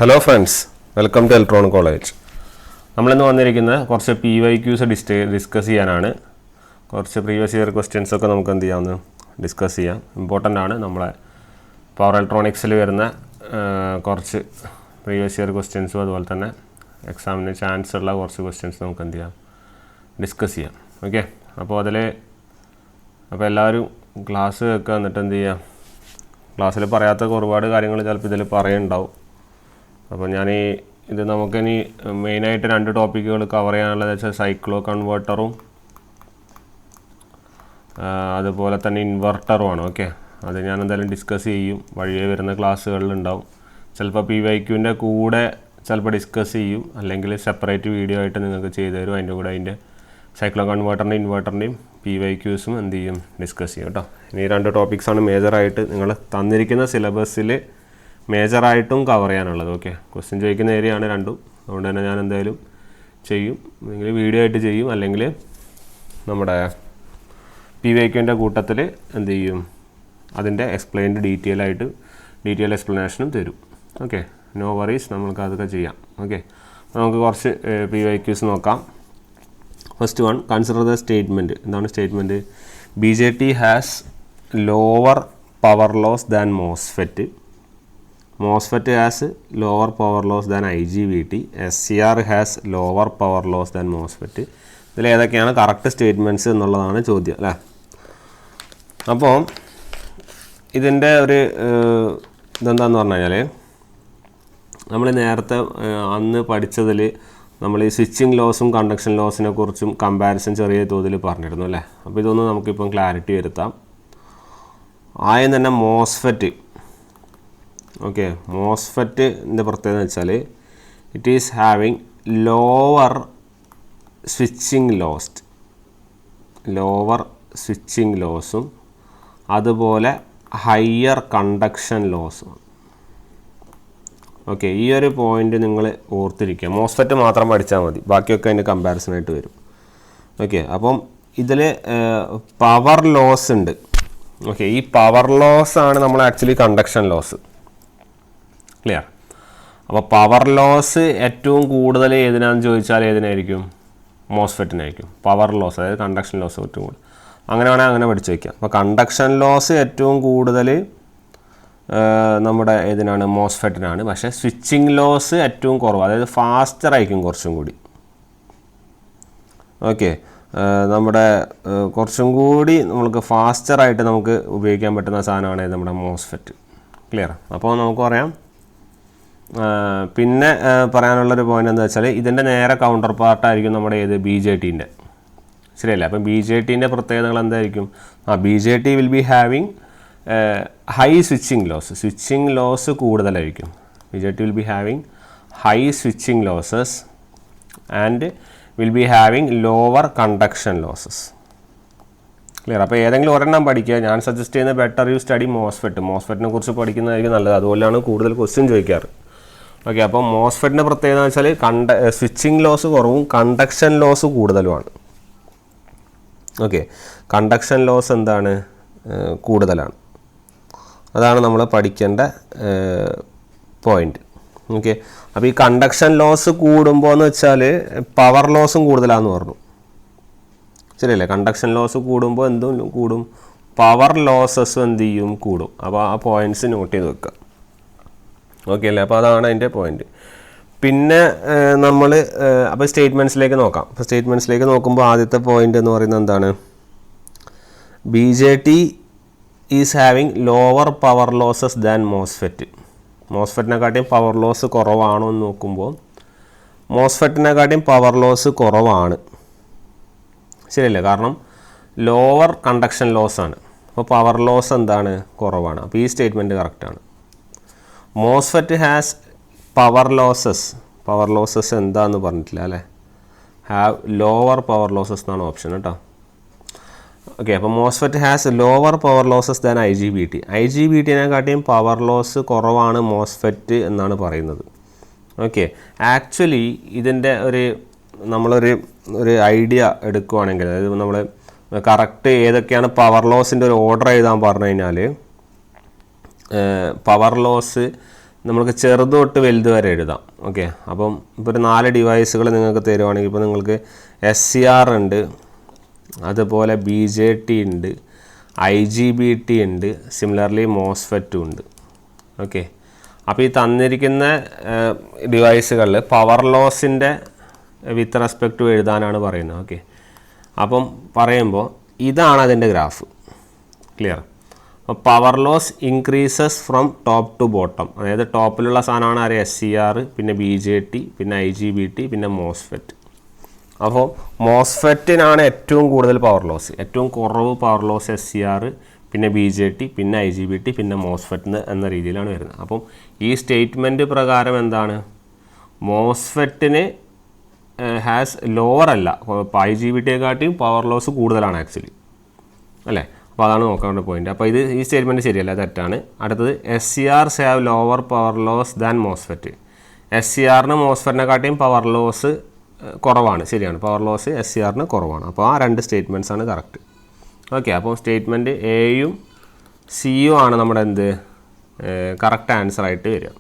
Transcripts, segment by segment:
Hello friends, welcome to electronic college. നമ്മളിന്ന് വന്നിരിക്കുന്നത് കുറച്ച് PYQs ഡിസ്കസ് ചെയ്യാനാണ്. കുറച്ച് പ്രീവിയസ് ഇയർ ക്വസ്റ്റ്യൻസ് ഒക്കെ നമുക്ക് എന്ത് ചെയ്യാമെന്ന് ഡിസ്കസ് ചെയ്യാം. ഇമ്പോർട്ടൻ്റ് ആണ്. നമ്മളെ പവർ ഇലക്ട്രോണിക്സിൽ വരുന്ന കുറച്ച് പ്രീവിയസ് ഇയർ ക്വസ്റ്റ്യൻസും അതുപോലെ തന്നെ എക്സാമിന് ചാൻസ് ഉള്ള കുറച്ച് ക്വസ്റ്റ്യൻസ് നമുക്ക് എന്ത് ചെയ്യാം, ഡിസ്കസ് ചെയ്യാം. ഓക്കെ, അപ്പോൾ എല്ലാവരും ക്ലാസ് കേൾക്കുക. എന്നിട്ട് എന്ത് ചെയ്യുക, ക്ലാസ്സിൽ പറയാത്ത ഒരുപാട് കാര്യങ്ങൾ ചിലപ്പോൾ ഇതിൽ പറയുന്നുണ്ടാവും. അപ്പോൾ ഇത് നമുക്കിനി മെയിനായിട്ട് 2 ടോപ്പിക്കുകൾ കവർ ചെയ്യാനുള്ളത് വെച്ചാൽ സൈക്ലോ കൺവേർട്ടറും അതുപോലെ തന്നെ ഇൻവെർട്ടറുമാണ്. ഓക്കെ, അത് ഞാൻ എന്തായാലും ഡിസ്കസ് ചെയ്യും, വഴിയെ വരുന്ന ക്ലാസ്സുകളിലുണ്ടാവും. ചിലപ്പോൾ PYQൻ്റെ കൂടെ ചിലപ്പോൾ ഡിസ്കസ് ചെയ്യും, അല്ലെങ്കിൽ സെപ്പറേറ്റ് വീഡിയോ ആയിട്ട് നിങ്ങൾക്ക് ചെയ്തു തരും. അതിൻ്റെ കൂടെ അതിൻ്റെ സൈക്ലോ കൺവേർട്ടറിൻ്റെയും ഇൻവെർട്ടറിൻ്റെയും PYQസും എന്ത് ചെയ്യും, ഡിസ്കസ് ചെയ്യും കേട്ടോ. ഇനി 2 ടോപ്പിക്സാണ് മേജറായിട്ട് നിങ്ങൾ തന്നിരിക്കുന്ന സിലബസിൽ മേജറായിട്ടും കവർ ചെയ്യാനുള്ളത്. ഓക്കെ, ക്വസ്റ്റ്യൻ ചോദിക്കുന്ന ഏരിയയാണ് രണ്ടും. അതുകൊണ്ട് തന്നെ ഞാൻ എന്തായാലും ചെയ്യും, അല്ലെങ്കിൽ വീഡിയോ ആയിട്ട് ചെയ്യും, അല്ലെങ്കിൽ നമ്മുടെ PYQൻ്റെ കൂട്ടത്തിൽ എന്ത് ചെയ്യും, അതിൻ്റെ എക്സ്പ്ലെയിൻഡ് ഡീറ്റെയിൽ എക്സ്പ്ലനേഷനും തരും. ഓക്കെ, നോ വറീസ്, നമ്മൾക്ക് അതൊക്കെ ചെയ്യാം. ഓക്കെ, നമുക്ക് കുറച്ച് PYQs നോക്കാം. First one, consider the statement. എന്താണ് statement? BJT has lower power loss than MOSFET. MOSFET has lower power loss than IGBT. SCR has lower power loss than MOSFET. ഇതിൽ ഏതൊക്കെയാണ് correct statements എന്നുള്ളതാണ് ചോദ്യം, അല്ലേ? അപ്പോൾ ഇതിൻ്റെ ഒരു ഇതെന്താന്ന് പറഞ്ഞു കഴിഞ്ഞാൽ, നമ്മൾ നേരത്തെ അന്ന് പഠിച്ചതിൽ നമ്മൾ ഈ സ്വിച്ചിങ് ലോസും കണ്ടക്ഷൻ ലോസിനെ കുറിച്ചും കമ്പാരിസൺ ചെറിയ തോതിൽ പറഞ്ഞിരുന്നു, അല്ലേ? അപ്പോൾ ഇതൊന്ന് നമുക്കിപ്പം ക്ലാരിറ്റി വരുത്താം. ആദ്യം തന്നെ MOSFET. ഓക്കെ, MOSFETൻ്റെ പ്രത്യേകത എന്ന് വെച്ചാൽ it is having lower switching ലോസും അതുപോലെ ഹയർ കണ്ടക്ഷൻ ലോസും. ഓക്കെ, ഈ ഒരു പോയിൻ്റ് നിങ്ങൾ ഓർത്തിരിക്കുക. MOSFET മാത്രം പഠിച്ചാൽ മതി, ബാക്കിയൊക്കെ അതിൻ്റെ കമ്പാരിസണായിട്ട് വരും. ഓക്കെ, അപ്പം ഇതിൽ പവർ ലോസ് ഉണ്ട്. ഓക്കെ, ഈ പവർ ലോസ് ആണ് നമ്മൾ ആക്ച്വലി കണ്ടക്ഷൻ ലോസ്. ക്ലിയർ? അപ്പോൾ പവർ ലോസ് ഏറ്റവും കൂടുതൽ ഏതിനാണെന്ന് ചോദിച്ചാൽ ഏതിനായിരിക്കും? MOSFETനായിരിക്കും പവർ ലോസ്, അതായത് കണ്ടക്ഷൻ ലോസ് ഏറ്റവും കൂടുതൽ. അങ്ങനെ വേണമെങ്കിൽ അങ്ങനെ പഠിച്ചു വയ്ക്കാം. അപ്പോൾ കണ്ടക്ഷൻ ലോസ് ഏറ്റവും കൂടുതൽ നമ്മുടെ ഏതിനാണ്? MOSFETനാണ്. പക്ഷേ സ്വിച്ചിങ് ലോസ് ഏറ്റവും കുറവ്, അതായത് ഫാസ്റ്റർ ആയിരിക്കും കുറച്ചും കൂടി. ഓക്കെ, നമ്മുടെ കുറച്ചും കൂടി നമുക്ക് ഫാസ്റ്ററായിട്ട് നമുക്ക് ഉപയോഗിക്കാൻ പറ്റുന്ന സാധനമാണ് നമ്മുടെ MOSFET. ക്ലിയർ? അപ്പോൾ നമുക്ക് പറയാം. പിന്നെ പറയാനുള്ളൊരു പോയിൻ്റ് എന്താ വെച്ചാൽ, ഇതിൻ്റെ നേരെ കൗണ്ടർ പാർട്ടായിരിക്കും നമ്മുടെ BJTൻ്റെ. ശരിയല്ലേ? അപ്പം BJTൻ്റെ പ്രത്യേകതകൾ എന്തായിരിക്കും? BJT will be having high switching loss കൂടുതലായിരിക്കും. BJT will be having high switching losses and will be having lower conduction losses. Clear? അപ്പോൾ ഏതെങ്കിലും ഒരെണ്ണം പഠിക്കുക. ഞാൻ സജസ്റ്റ് ചെയ്യുന്ന ബെറ്റർ യു സ്റ്റഡി MOSFETനെ കുറിച്ച് പഠിക്കുന്നതായിരിക്കും നല്ലത്. അതുപോലെയാണ് കൂടുതൽ ക്വസ്റ്റ്യൻ ചോദിക്കാറ്. ഓക്കെ, അപ്പോൾ MOSFETൻ്റെ പ്രത്യേകത എന്ന് വെച്ചാൽ സ്വിച്ചിങ് ലോസ് കുറവും കണ്ടക്ഷൻ ലോസ് കൂടുതലുമാണ്. ഓക്കെ, കണ്ടക്ഷൻ ലോസ് എന്താണ്? കൂടുതലാണ്. അതാണ് നമ്മൾ പഠിക്കേണ്ട പോയിൻ്റ്. ഓക്കെ, അപ്പോൾ ഈ കണ്ടക്ഷൻ ലോസ് കൂടുമ്പോൾ എന്ന് വെച്ചാൽ പവർ ലോസും കൂടുതലാണെന്ന് പറഞ്ഞു. ശരിയല്ലേ? കണ്ടക്ഷൻ ലോസ് കൂടുമ്പോൾ എന്തും കൂടും, പവർ ലോസസും എന്ത് ചെയ്യും, കൂടും. അപ്പോൾ ആ പോയിൻറ്റ്സ് നോട്ട് ചെയ്ത് വെക്കുക. ഓക്കെ അല്ലേ? അപ്പോൾ അതാണ് അതിൻ്റെ പോയിൻ്റ്. പിന്നെ നമ്മൾ അപ്പോൾ സ്റ്റേറ്റ്മെൻറ്റ്സിലേക്ക് നോക്കാം. അപ്പോൾ സ്റ്റേറ്റ്മെൻറ്റ്സിലേക്ക് നോക്കുമ്പോൾ ആദ്യത്തെ പോയിൻ്റ് എന്ന് പറയുന്നത് എന്താണ്? BJT is having lower power losses than MOSFETനെക്കാട്ടിയും പവർ ലോസ് കുറവാണോ എന്ന് നോക്കുമ്പോൾ MOSFETനെക്കാട്ടിയും പവർ ലോസ് കുറവാണ്. ശരിയല്ലേ? കാരണം ലോവർ കണ്ടക്ഷൻ ലോസ് ആണ്. അപ്പോൾ പവർ ലോസ് എന്താണ്? കുറവാണ്. അപ്പോൾ ഈ സ്റ്റേറ്റ്മെൻറ്റ് കറക്റ്റാണ്. MOSFET ഹാസ് പവർ ലോസസ് എന്താന്ന് പറഞ്ഞിട്ടില്ല, അല്ലേ? ഹാവ് ലോവർ പവർ ലോസസ് എന്നാണ് ഓപ്ഷൻ കേട്ടോ. ഓക്കെ, അപ്പോൾ MOSFET has lower power losses than IGBTനെക്കാട്ടിയും പവർ ലോസ് കുറവാണ് MOSFET എന്നാണ് പറയുന്നത്. ഓക്കെ, ആക്ച്വലി ഇതിൻ്റെ നമ്മളൊരു ഐഡിയ എടുക്കുവാണെങ്കിൽ, അതായത് നമ്മൾ കറക്റ്റ് ഏതൊക്കെയാണ് പവർ ലോസിൻ്റെ ഒരു ഓർഡർ എഴുതാൻ പറഞ്ഞു കഴിഞ്ഞാൽ, പവർ ലോസ് നമുക്ക് ചെറുത് തൊട്ട് വലുത് വരെ എഴുതാം. ഓക്കെ, അപ്പം ഇപ്പോൾ ഒരു 4 ഡിവൈസുകൾ നിങ്ങൾക്ക് തരുവാണെങ്കിൽ ഇപ്പോൾ നിങ്ങൾക്ക് SCR ഉണ്ട്, അതുപോലെ BJT ഉണ്ട്, IGBT ഉണ്ട്, സിമിലർലി മോസ്ഫെറ്റും ഉണ്ട്. ഓക്കെ, അപ്പോൾ ഈ തന്നിരിക്കുന്ന ഡിവൈസുകളിൽ പവർ ലോസിൻ്റെ വിത്ത് റെസ്പെക്ട് ടു എഴുതാനാണ് പറയുന്നത്. ഓക്കെ, അപ്പം പറയുമ്പോൾ ഇതാണ് അതിൻ്റെ ഗ്രാഫ്. ക്ലിയർ? അപ്പോൾ power loss increases from top to bottom. അതായത് ടോപ്പിലുള്ള സാധനമാണ് ആരെ SCR, പിന്നെ BJT, പിന്നെ IGBT, പിന്നെ മോസ്ഫെറ്റ്. അപ്പോൾ മോസ്ഫെറ്റിനാണ് ഏറ്റവും കൂടുതൽ പവർ ലോസ്, ഏറ്റവും കുറവ് പവർ ലോസ് SCR, പിന്നെ BJT, പിന്നെ IGBT, പിന്നെ മോസ്ഫെറ്റ് എന്ന രീതിയിലാണ് വരുന്നത്. അപ്പം ഈ സ്റ്റേറ്റ്മെൻറ്റ് പ്രകാരം എന്താണ്, മോസ്ഫെറ്റിന് ഹാസ് ലോവർ അല്ല, IGBTയെക്കാട്ടിയും പവർ ലോസ് കൂടുതലാണ് ആക്ച്വലി, അല്ലേ? അപ്പോൾ അതാണ് നോക്കേണ്ട പോയിന്റ്. അപ്പോൾ ഈ സ്റ്റേറ്റ്മെൻറ്റ് ശരിയല്ല, തെറ്റാണ്. അടുത്തത് SCRs have lower power loss than MOSFET. SCRന് മോസ്ഫെറ്റിനെക്കാട്ടിയും പവർ ലോസ് കുറവാണ്, ശരിയാണ്. പവർ ലോസ് SCRന് കുറവാണ്. അപ്പോൾ ആ 2 സ്റ്റേറ്റ്മെൻറ്റ്സ് ആണ് കറക്റ്റ്. ഓക്കെ, അപ്പോൾ സ്റ്റേറ്റ്മെൻറ്റ് എയും സിയും ആണ് നമ്മുടെ കറക്റ്റ് ആൻസർ ആയിട്ട് വരിക.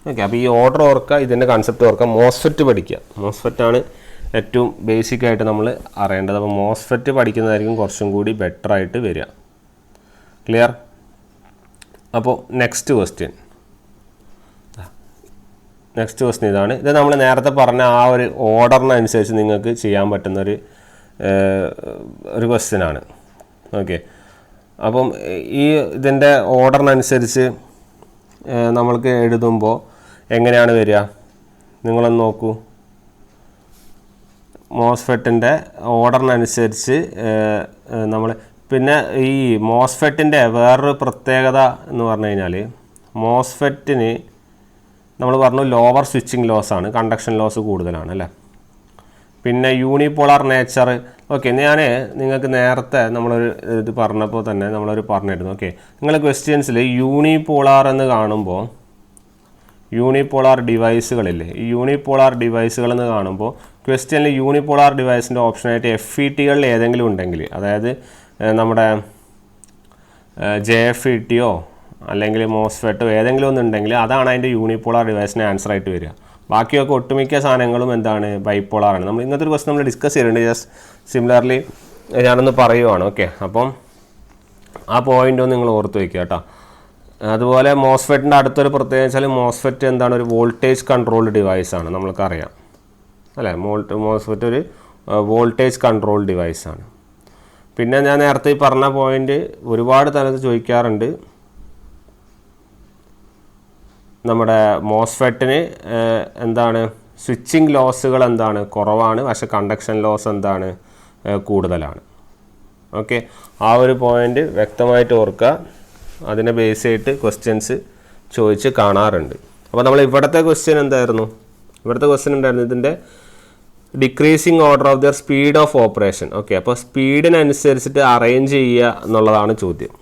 ഓക്കെ, അപ്പോൾ ഈ ഓർഡർ ഓർക്കുക, ഇതിൻ്റെ കൺസെപ്റ്റ് ഓർക്കുക. മോസ്ഫെറ്റ് പഠിക്കുക, മോസ്ഫെറ്റാണ് ഏറ്റവും ബേസിക് ആയിട്ട് നമ്മൾ അറിയേണ്ടത്. അപ്പോൾ മോസ്ഫെറ്റ് പഠിക്കുന്നതായിരിക്കും കുറച്ചും കൂടി ബെറ്റർ ആയിട്ട് വരിക. ക്ലിയർ? അപ്പോൾ നെക്സ്റ്റ് ക്വസ്റ്റ്യൻ ഇതാണ്. ഇത് നമ്മൾ നേരത്തെ പറഞ്ഞ ആ ഒരു ഓർഡറിനനുസരിച്ച് നിങ്ങൾക്ക് ചെയ്യാൻ പറ്റുന്നൊരു ക്വസ്റ്റ്യനാണ്. ഓക്കെ, അപ്പം ഇതിൻ്റെ ഓർഡറിനനുസരിച്ച് നമ്മൾക്ക് എഴുതുമ്പോൾ എങ്ങനെയാണ് വരിക നിങ്ങളൊന്ന് നോക്കൂ. മോസ്ഫെറ്റിൻ്റെ ഓർഡറിനനുസരിച്ച് നമ്മൾ പിന്നെ ഈ മോസ്ഫെറ്റിൻ്റെ വേറൊരു പ്രത്യേകത എന്ന് പറഞ്ഞു കഴിഞ്ഞാൽ മോസ്ഫെറ്റിന് നമ്മൾ പറഞ്ഞു ലോവർ സ്വിച്ചിങ് ലോസ് ആണ്, കണ്ടക്ഷൻ ലോസ് കൂടുതലാണ്, അല്ലേ? പിന്നെ യൂണിപോളാർ നേച്ചർ. ഓക്കെ, ഞാൻ നിങ്ങൾക്ക് നേരത്തെ നമ്മളൊരു ഇത് പറഞ്ഞപ്പോൾ തന്നെ നമ്മളൊരു പറഞ്ഞിരുന്നു. ഓക്കെ, നിങ്ങൾ ക്വസ്റ്റ്യൻസിൽ യൂണിപോളാർ എന്ന് കാണുമ്പോൾ യൂണിപോളാർ ഡിവൈസുകളില്ലേ, ഈ യൂണിപോളാർ ഡിവൈസുകൾ എന്ന് കാണുമ്പോൾ ക്വസ്റ്റ്യനിൽ യൂണിപോളാർ ഡിവൈസിൻ്റെ ഓപ്ഷനായിട്ട് FETകളിൽ ഏതെങ്കിലും ഉണ്ടെങ്കിൽ, അതായത് നമ്മുടെ JFETയോ അല്ലെങ്കിൽ മോസ്ഫെറ്റോ ഏതെങ്കിലും ഒന്നുണ്ടെങ്കിൽ അതാണ് അതിൻ്റെ യൂണിപോളാർ ഡിവൈസിന് ആൻസർ ആയിട്ട് വരിക. ബാക്കിയൊക്കെ ഒട്ടുമിക്ക സാധനങ്ങളും എന്താണ്, ബൈപോളാറാണ്. നമ്മൾ ഇന്നത്തെ ഒരു ക്വസ്റ്റൻ നമ്മൾ ഡിസ്കസ് ചെയ്തിട്ടുണ്ട്. ജസ്റ്റ് സിമിലർലി ഞാനൊന്ന് പറയുവാണ്. ഓക്കെ, അപ്പം ആ പോയിൻ്റ് ഒന്ന് നിങ്ങൾ ഓർത്ത് വയ്ക്കുക കേട്ടോ. അതുപോലെ മോസ്ഫെറ്റിൻ്റെ അടുത്തൊരു പ്രത്യേകത വെച്ചാൽ മോസ്ഫെറ്റ് എന്താണ്, ഒരു വോൾട്ടേജ് കൺട്രോൾഡ് ഡിവൈസാണ്, നമ്മൾക്കറിയാം, അല്ലേ? മോസ്ഫെറ്റ് ഒരു വോൾട്ടേജ് കൺട്രോൾ ഡിവൈസാണ്. പിന്നെ ഞാൻ നേരത്തെ ഈ പറഞ്ഞ പോയിൻ്റ് ഒരുപാട് തലത്ത് ചോദിക്കാറുണ്ട്. നമ്മുടെ മോസ്ഫെറ്റിന് എന്താണ് സ്വിച്ചിങ് ലോസുകൾ എന്താണ് കുറവാണ്, പക്ഷേ കണ്ടക്ഷൻ ലോസ് എന്താണ് കൂടുതലാണ്. ഓക്കെ, ആ ഒരു പോയിൻ്റ് വ്യക്തമായിട്ട് ഓർക്കുക. അതിനെ ബേസ് ചെയ്തിട്ട് ക്വസ്റ്റ്യൻസ് ചോദിച്ച് കാണാറുണ്ട്. അപ്പോൾ നമ്മൾ ഇവിടുത്തെ ക്വസ്റ്റ്യൻ എന്തായിരുന്നു, ഇവിടുത്തെ ക്വസ്റ്റ്യൻ ഉണ്ടായിരുന്നു ഇതിൻ്റെ decreasing order of their speed of operation. Okay, അപ്പോൾ സ്പീഡിനനുസരിച്ചിട്ട് അറേഞ്ച് ചെയ്യുക എന്നുള്ളതാണ് ചോദ്യം.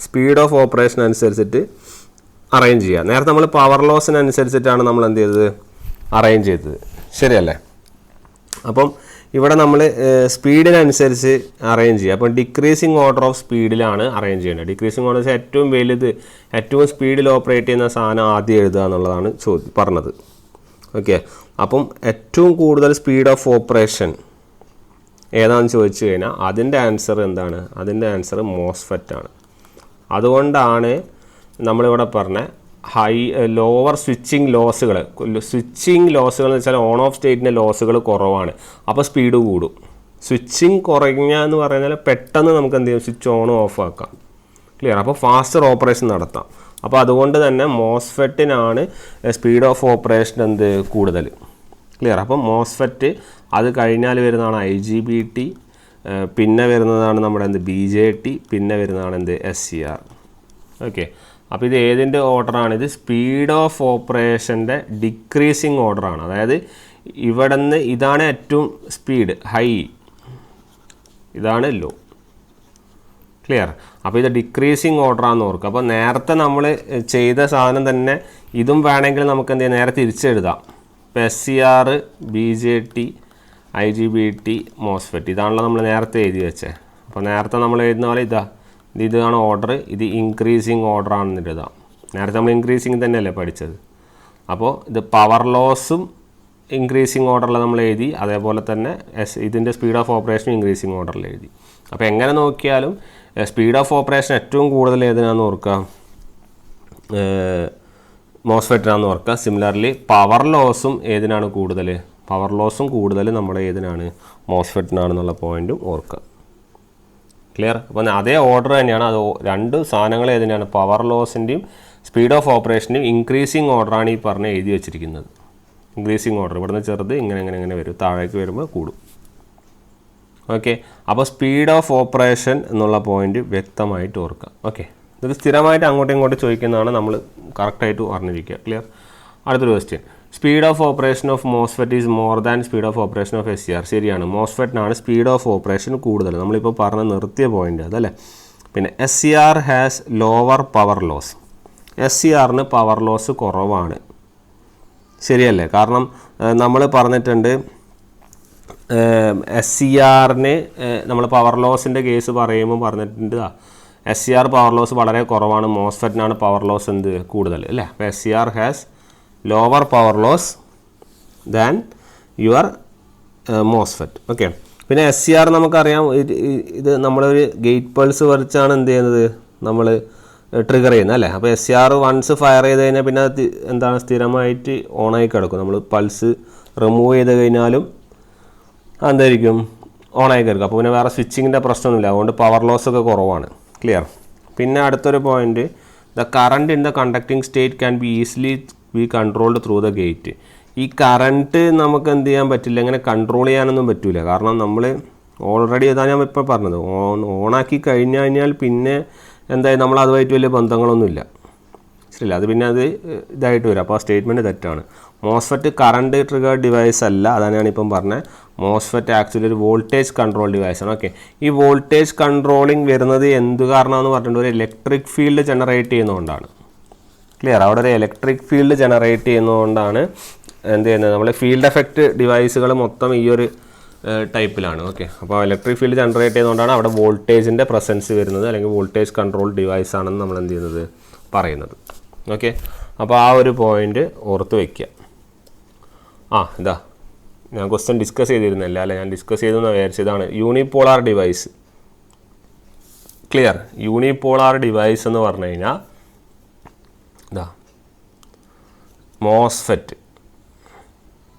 സ്പീഡ് ഓഫ് ഓപ്പറേഷൻ അനുസരിച്ചിട്ട് അറേഞ്ച് ചെയ്യുക. നേരത്തെ നമ്മൾ പവർ ലോസിനനുസരിച്ചിട്ടാണ് നമ്മൾ എന്ത് ചെയ്തത്, അറേഞ്ച് ചെയ്തത്, ശരിയല്ലേ? അപ്പം ഇവിടെ നമ്മൾ സ്പീഡിനനുസരിച്ച് അറേഞ്ച് ചെയ്യുക. അപ്പം ഡിക്രീസിങ് ഓർഡർ ഓഫ് സ്പീഡിലാണ് അറേഞ്ച് ചെയ്യുന്നത്. ഡിക്രീസിങ് ഓർഡർ ഏറ്റവും വലുത്, ഏറ്റവും സ്പീഡിൽ ഓപ്പറേറ്റ് ചെയ്യുന്ന സാധനം ആദ്യം എഴുതുക എന്നുള്ളതാണ് പറഞ്ഞത്. ഓക്കെ, അപ്പം ഏറ്റവും കൂടുതൽ സ്പീഡ് ഓഫ് ഓപ്പറേഷൻ ഏതാണെന്ന് ചോദിച്ചു കഴിഞ്ഞാൽ അതിൻ്റെ ആൻസർ എന്താണ്, അതിൻ്റെ ആൻസർ മോസ്ഫെറ്റാണ്. അതുകൊണ്ടാണ് നമ്മളിവിടെ പറഞ്ഞ ലോവർ സ്വിച്ചിങ് ലോസുകൾ എന്ന് വെച്ചാൽ ഓൺ ഓഫ് സ്റ്റേറ്റിൻ്റെ ലോസുകൾ കുറവാണ്, അപ്പോൾ സ്പീഡ് കൂടും. സ്വിച്ചിങ് കുറഞ്ഞ എന്ന് പറഞ്ഞാൽ പെട്ടെന്ന് നമുക്ക് എന്ത് ചെയ്യും, സ്വിച്ച് ഓണും ഓഫ് ആക്കാം. ക്ലിയർ? അപ്പോൾ ഫാസ്റ്റർ ഓപ്പറേഷൻ നടത്താം. അപ്പോൾ അതുകൊണ്ട് തന്നെ മോസ്ഫെറ്റിനാണ് സ്പീഡ് ഓഫ് ഓപ്പറേഷൻ കൂടുതൽ. ക്ലിയർ? അപ്പം മോസ്ഫെറ്റ് അത് കഴിഞ്ഞാൽ വരുന്നതാണ് IGBT, പിന്നെ വരുന്നതാണ് നമ്മുടെ BJT, പിന്നെ വരുന്നതാണ് SCR. ഓക്കെ, അപ്പോൾ ഇത് ഏതിൻ്റെ ഓർഡറാണ്? ഇത് സ്പീഡ് ഓഫ് ഓപ്പറേഷൻ്റെ ഡിക്രീസിങ് ഓർഡറാണ്. അതായത് ഇവിടെ നിന്ന് ഇതാണ് ഏറ്റവും സ്പീഡ് ഹൈ, ഇതാണ് ലോ. ക്ലിയർ? അപ്പോൾ ഇത് ഡിക്രീസിങ് ഓർഡറാണെന്ന് ഓർക്കുക. അപ്പോൾ നേരത്തെ നമ്മൾ ചെയ്ത സാധനം തന്നെ ഇതും വേണമെങ്കിൽ നമുക്ക് എന്ത് ചെയ്യാം, നേരെ തിരിച്ചെഴുതാം. ഇപ്പോൾ SCR, BJT, IGBT, മോസ്ഫെറ്റ് ഇതാണല്ലോ നമ്മൾ നേരത്തെ എഴുതി വെച്ചത്. അപ്പോൾ നേരത്തെ നമ്മൾ എഴുതുന്ന പോലെ ഇതാണ് ഓർഡർ, ഇത് ഇൻക്രീസിങ് ഓർഡർ ആണെന്ന് എഴുതാം. നേരത്തെ നമ്മൾ ഇൻക്രീസിങ് തന്നെയല്ലേ പഠിച്ചത്. അപ്പോൾ ഇത് പവർ ലോസും ഇൻക്രീസിങ് ഓർഡറിൽ നമ്മൾ എഴുതി, അതേപോലെ തന്നെ ഇതിൻ്റെ സ്പീഡ് ഓഫ് ഓപ്പറേഷൻ ഇൻക്രീസിങ് ഓർഡറിൽ എഴുതി. അപ്പോൾ എങ്ങനെ നോക്കിയാലും സ്പീഡ് ഓഫ് ഓപ്പറേഷൻ ഏറ്റവും കൂടുതൽ ഏതിനാണെന്ന് ഓർക്കുക, മോസ്ഫെറ്റിനാണെന്ന് ഓർക്കുക. സിമിലർലി പവർ ലോസും ഏതിനാണ് കൂടുതൽ, പവർ ലോസും കൂടുതൽ നമ്മുടെ ഏതിനാണ്, മോസ്ഫെറ്റിനാണെന്നുള്ള പോയിൻറ്റും ഓർക്കുക. ക്ലിയർ? അപ്പോൾ അതേ ഓർഡർ തന്നെയാണ്, അത് രണ്ട് സാധനങ്ങൾ ഏതിനാണ്, പവർ ലോസിൻ്റെയും സ്പീഡ് ഓഫ് ഓപ്പറേഷൻ്റെയും ഇൻക്രീസിങ് ഓർഡറാണ് ഈ പറഞ്ഞ് എഴുതി വെച്ചിരിക്കുന്നത്. ഇൻക്രീസിങ് ഓർഡർ ഇവിടുന്ന് ചെറുത് ഇങ്ങനെ വരും, താഴേക്ക് വരുമ്പോൾ കൂടും. ഓക്കെ, അപ്പോൾ സ്പീഡ് ഓഫ് ഓപ്പറേഷൻ എന്നുള്ള പോയിന്റ് വ്യക്തമായിട്ട് ഓർക്കുക. ഓക്കെ, ഇത് സ്ഥിരമായിട്ട് അങ്ങോട്ടും ഇങ്ങോട്ടും ചോദിക്കുന്നതാണ്, നമ്മൾ കറക്റ്റായിട്ട് പറഞ്ഞിരിക്കുക. ക്ലിയർ? അടുത്തൊരു question, speed of operation of MOSFET is more than speed of operation of SCR. ശരിയാണ്, മോസ്ഫെറ്റിനാണ് സ്പീഡ് ഓഫ് ഓപ്പറേഷൻ കൂടുതൽ. നമ്മളിപ്പോൾ പറഞ്ഞ നിർത്തിയ പോയിന്റ് അതല്ലേ. പിന്നെ SCR has lower power loss. SCRന് പവർ ലോസ് കുറവാണ്. ശരിയല്ലേ? കാരണം നമ്മൾ പറഞ്ഞിട്ടുണ്ട് SCRന് നമ്മൾ പവർ ലോസിൻ്റെ കേസ് പറയുമ്പോൾ പറഞ്ഞിട്ടുണ്ട് SCR പവർ ലോസ് വളരെ കുറവാണ്, മോസ്ഫെറ്റിനാണ് പവർ ലോസ് എന്ത് കൂടുതൽ അല്ലേ. അപ്പോൾ SCR has lower power loss than your MOSFET. Okay, പിന്നെ SCR നമുക്കറിയാം, ഇത് നമ്മളൊരു ഗേറ്റ് പൾസ് വരച്ചാണ് എന്ത് ചെയ്യുന്നത്, നമ്മൾ ട്രിഗർ ചെയ്യുന്നത് അല്ലേ. അപ്പോൾ SCR വൺസ് ഫയർ ചെയ്ത് കഴിഞ്ഞാൽ പിന്നെ അത് എന്താണ് സ്ഥിരമായിട്ട് ഓണായി കിടക്കും. നമ്മൾ പൾസ് റിമൂവ് ചെയ്ത് കഴിഞ്ഞാലും എന്തായിരിക്കും, ഓണായി കിടക്കും. അപ്പോൾ പിന്നെ വേറെ സ്വിച്ചിങ്ങിൻ്റെ പ്രശ്നമൊന്നുമില്ല, അതുകൊണ്ട് പവർ ലോസ് ഒക്കെ കുറവാണ്. ക്ലിയർ? പിന്നെ അടുത്തൊരു point, the current in the conducting state can be easily B controlled through the gate. ഈ കറണ്ട് നമുക്ക് എന്ത് ചെയ്യാൻ പറ്റില്ല, ഇങ്ങനെ കൺട്രോൾ ചെയ്യാനൊന്നും പറ്റില്ല. കാരണം നമ്മൾ ഓൾറെഡി ഇതാണ് ഞാൻ ഇപ്പോൾ പറഞ്ഞത്, ഓണാക്കി കഴിഞ്ഞാൽ പിന്നെ എന്തായാലും നമ്മൾ അതുമായിട്ട് വലിയ ബന്ധങ്ങളൊന്നുമില്ല. ശരിയല്ല, അത് പിന്നെ അത് ഇതായിട്ട് വരും. അപ്പോൾ ആ സ്റ്റേറ്റ്മെൻറ്റ് തെറ്റാണ്. മോസ്ഫെറ്റ് കറണ്ട് ട്രിഗർ ഡിവൈസ് അല്ല, അതാണ് ഞാനിപ്പം പറഞ്ഞത്. മോസ്ഫെറ്റ് ആക്ച്വലി ഒരു വോൾട്ടേജ് കൺട്രോൾ ഡിവൈസാണ്. ഓക്കെ, ഈ വോൾട്ടേജ് കൺട്രോളിങ് വരുന്നത് എന്ത് കാരണമെന്ന് പറഞ്ഞിട്ട് ഒരു ഇലക്ട്രിക് ഫീൽഡ് ജനറേറ്റ് ചെയ്യുന്നതുകൊണ്ടാണ്. ക്ലിയർ? അവിടെ ഒരു ഇലക്ട്രിക് ഫീൽഡ് ജനറേറ്റ് ചെയ്യുന്നതുകൊണ്ടാണ് എന്ത് ചെയ്യുന്നത്, നമ്മൾ ഫീൽഡ് എഫക്റ്റ് ഡിവൈസുകൾ മൊത്തം ഈ ഒരു ടൈപ്പിലാണ്. ഓക്കെ, അപ്പോൾ ഇലക്ട്രിക് ഫീൽഡ് ജനറേറ്റ് ചെയ്യുന്നതുകൊണ്ടാണ് അവിടെ വോൾട്ടേജിൻ്റെ പ്രസൻസ് വരുന്നത്, അല്ലെങ്കിൽ വോൾട്ടേജ് കൺട്രോൾ ഡിവൈസ് ആണെന്ന് നമ്മൾ എന്ത് ചെയ്യുന്നത് പറയുന്നത്. ഓക്കെ, അപ്പോൾ ആ ഒരു പോയിന്റ് ഓർത്ത് വയ്ക്കുക. ഇതാ ഞാൻ ക്വസ്റ്റ്യൻ ഡിസ്കസ് ചെയ്തിരുന്നില്ല അല്ലേ, ഞാൻ ഡിസ്കസ് ചെയ്തെന്ന് വിചാരിച്ചതാണ് unipolar device. Clear? Unipolar device എന്ന് പറഞ്ഞു കഴിഞ്ഞാൽ ഇതാ മോസ്ഫെറ്റ്.